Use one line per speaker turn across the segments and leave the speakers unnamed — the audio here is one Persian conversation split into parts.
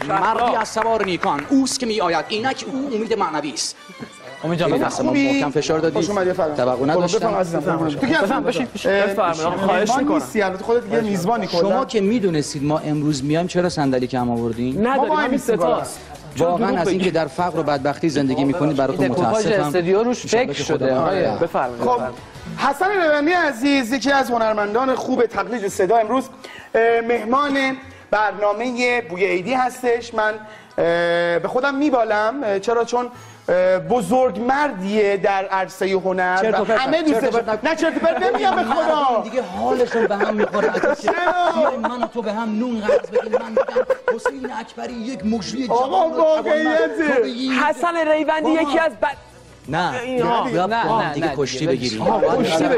مردی از سوار نیکان اوست که می آید، اینک او امید معنوی است.
امید جان
خوبی محکم فشار دادی. توقع نداشتم.
بفهم بشین. بفرمایید. خواهش می‌کنم.
خودت دیگه میزبانی کلا.
شما که میدونستید ما امروز میایم چرا صندلی کم آوردین؟
نداریم همین ستاست.
واقعا از اینکه در فقر و بدبختی زندگی میکنید براتون متاسفم.
استودیو روش فکر شده. بفرمایید.
خب حسن روانی عزیز یکی از هنرمندان خوب تقلید صدا امروز مهمان برنامه بوی عیدی هستش. من به خودم میبالم چون بزرگ مردیه در عرصه هنر و همه دوستش نه چرت و پرت نمیگم به خدا
دیگه حالشون به هم میخوره. بیایم من و تو به هم نون قرض بدیم. من میگم حسین اکبری یک مجری جوان.
آقا واقعیته
حسن ریوندی یکی از
نه دیگه کشتی بگیریم. اکشن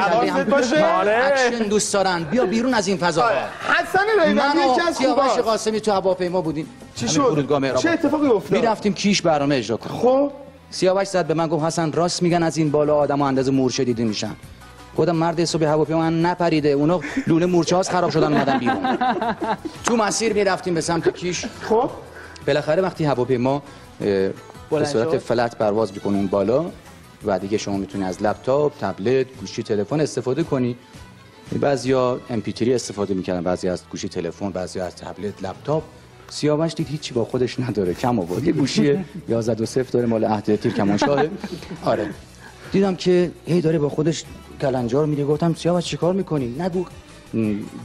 دوست دارن. بیا بیرون از این فضا.
حسن ریوندی یکی از
سیاوش قاسمی تو هواپیما بودیم.
چی شد؟ چه اتفاقی افتاد؟
میرفتیم کیش برنامه اجرا کنیم.
خب
سیاوش زد به من گفت حسن راست میگن از این بالا آدمو اندازه مورچه دیده میشن. گفتم مرد صبح هواپیما من نپریده، اونا لوله مورچه هاست خراب شدن اومدن بیرون. تو مسیر میرفتیم به سمت کیش.
خب
بالاخره وقتی هواپیما به صورت فلت پرواز میکنه بالا و دیگه شما میتونی از لپتاپ، تبلت، گوشی تلفن استفاده کنی. بعضیا MP3 استفاده میکردن، بعضی از گوشی تلفن، بعضی از تبلت، لپتاپ. سیاوش دید هیچی با خودش نداره، کم آورد. یه گوشی 11-0 داره مال عهد تیرکمانشاهه. آره دیدم که هی داره با خودش کلنجار میره. گفتم سیاوش چیکار میکنی؟ نگو.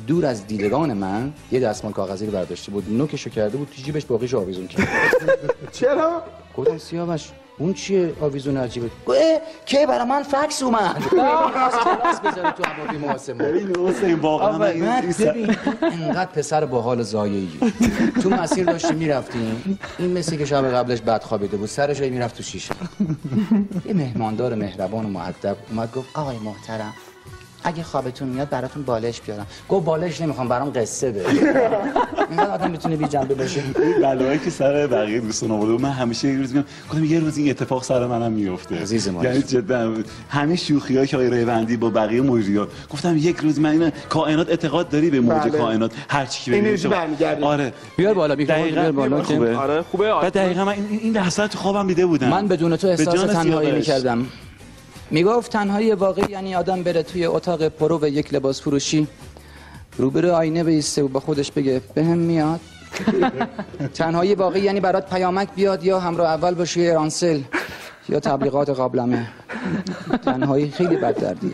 دور از دیدگان من یه دستمال کاغذی رو برداشته بود، نوکشو کرده بود تو جیبش، باقیشو آویزون کرد.
چرا؟
گفتم سیاوش اون چیه آویزون عجیبه؟ که برای من فکس اومد. کلاس بذاره تو هواپیما واسه ما.
ببین حسین واقعا
ببین اینقدر پسر باحال زایه‌ای. تو مسیر داشتیم میرفتیم، این مثل که شب قبلش بد خوابیده بود، سرش میرفت تو شیشه. یه مهماندار مهربان و مؤدب اومد گفت آقای محترم اگه خوابتون میاد براتون بالش بیارم. گفت بالش نمیخوام، برام قصه بده. اینقدر آدم میتونه بی جنبه باشه.
بلایی که سر بقیه دوستان آورده من همیشه یه روز میگم گفتم یه روز این اتفاق سر منم میفته.
عزیز ما
یعنی جدا همین شوخیایی که آقای ریوندی با بقیه مجریات گفتم یک روز من این کائنات اعتقاد داری به موج کائنات هر چی که
انرژی برمیگرده.
آره
بیار بالا بیار بالا.
خوبه.
آره خوبه.
بعد دقیقاً من این لحظه تو خوابم دیده بودم.
من بدون تو احساس تنهایی میکردم. میگفت تنهایی واقعی یعنی آدم بره توی اتاق پرو یک لباس فروشی، روبروی آینه بایسته و با خودش بگه بهم میاد. تنهایی واقعی یعنی برات پیامک بیاد یا همراه اول باشی ایرانسل یا تبلیغات قابلمه. تنهایی خیلی بددردیه.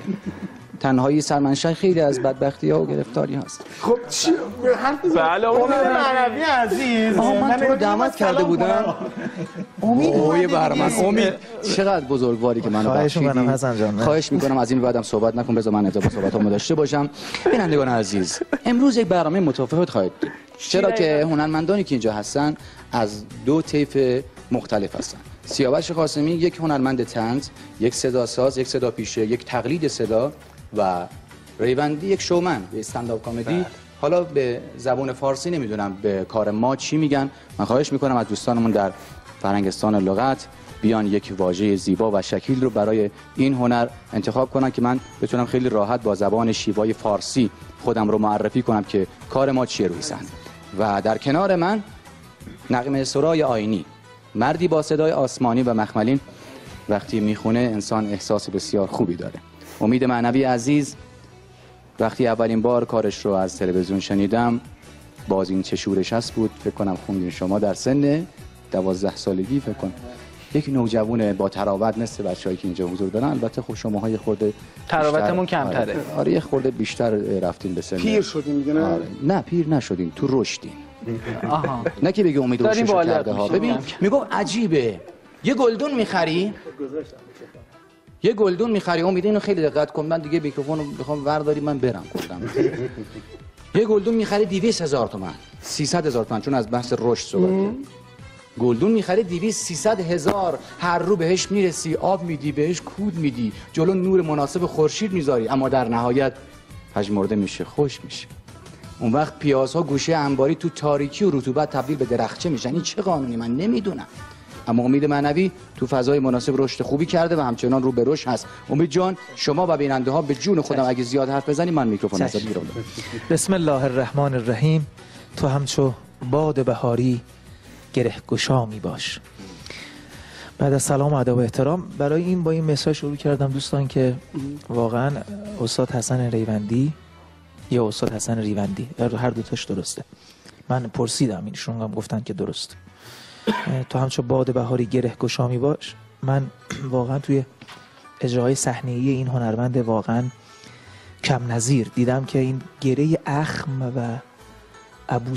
تنهایی سرمنشأ خیلی از بدبختی‌ها و گرفتاری هست.
خب چی؟
بله
امید معنوی عزیز
من تو رو دعوت کرده بودم. امید برام امید چقدر بزرگواری که منو بخشیدی. خواهش میکنم از این بعدم صحبت نکن، بذار من ادامه صحبتامو داشته باشم. بینندگان عزیز امروز یک برنامه متفاوت خواهید دید، چرا که هنرمندانی که اینجا هستن از دو طیف مختلف هستن. سیاوش قاسمی یک هنرمند طنز، یک صداساز، یک صدا پیشه، یک تقلید صدا و ریوندی یک شومن، یک استندآپ کمدی. حالا به زبان فارسی نمیدونم به کار ما چی میگن. من خواهش میکنم از دوستانمون در فرهنگستان لغت بیان یک واژه زیبا و شکیل رو برای این هنر انتخاب کنن که من بتونم خیلی راحت با زبان شیوای فارسی خودم رو معرفی کنم که کار ما چیه روی صحنه. و در کنار من نغمه سرای آینی، مردی با صدای آسمانی و مخملین، وقتی میخونه انسان احساس بسیار خوبی داره. امید معنوی عزیز، وقتی اولین بار کارش رو از تلویزیون شنیدم باز این چه شورش هست بود. فکر کنم خوندین شما در سن 12 سالگی فکر کنم یک نوجوان با تراوت مثل بچه‌ای که اینجا حضور دارن. البته خب شماها یه خورده
تراوتمون کمتره.
آره یه خورده بیشتر رفتین به سن.
پیر شدین میگن.
نه پیر نشدین، تو رشدین. نه که بگه امید روشش کرده ها. ببین میگم عجیبه، یه گلدون میخری، یه گلدون میخری. امید اینو خیلی دقت کن، من دیگه میکروفونو میخوام ورداری من برم گفتم. یه گلدون میخری 200,000 تومان، 300,000 تومان، چون از بحث رشد صحبت. گلدون میخری 200-300,000، هر رو بهش میرسی، آب میدی بهش، کود میدی، جلو نور مناسب خورشید میذاری، اما در نهایت پژمرده میشه، خوش میشه. اون وقت پیازها گوشه انباری تو تاریکی و رطوبت تبدیل به درخچه میشن. این چه قانونی من نمیدونم، اما امید معنوی تو فضای مناسب رشد خوبی کرده و همچنان رو به رشد هست. امید جان شما و بیننده ها به جون خودم اگه زیاد حرف بزنی من میکروفون ازت میگیرم.
بسم الله الرحمن الرحیم. تو همچو باد بهاری گره گشا می باش. بعد از سلام و ادب و احترام برای این با این مساج شروع کردم دوستان که واقعا استاد حسن ریوندی یا استاد حسن ریوندی هر دوتاش درسته. من پرسیدم اینشون هم گفتن که درست. تو همچون باد بهاری گره گشا می باش. من واقعا توی اجرای صحنه‌ای این هنرمند واقعا کم نظیر دیدم که این گره اخم و ابو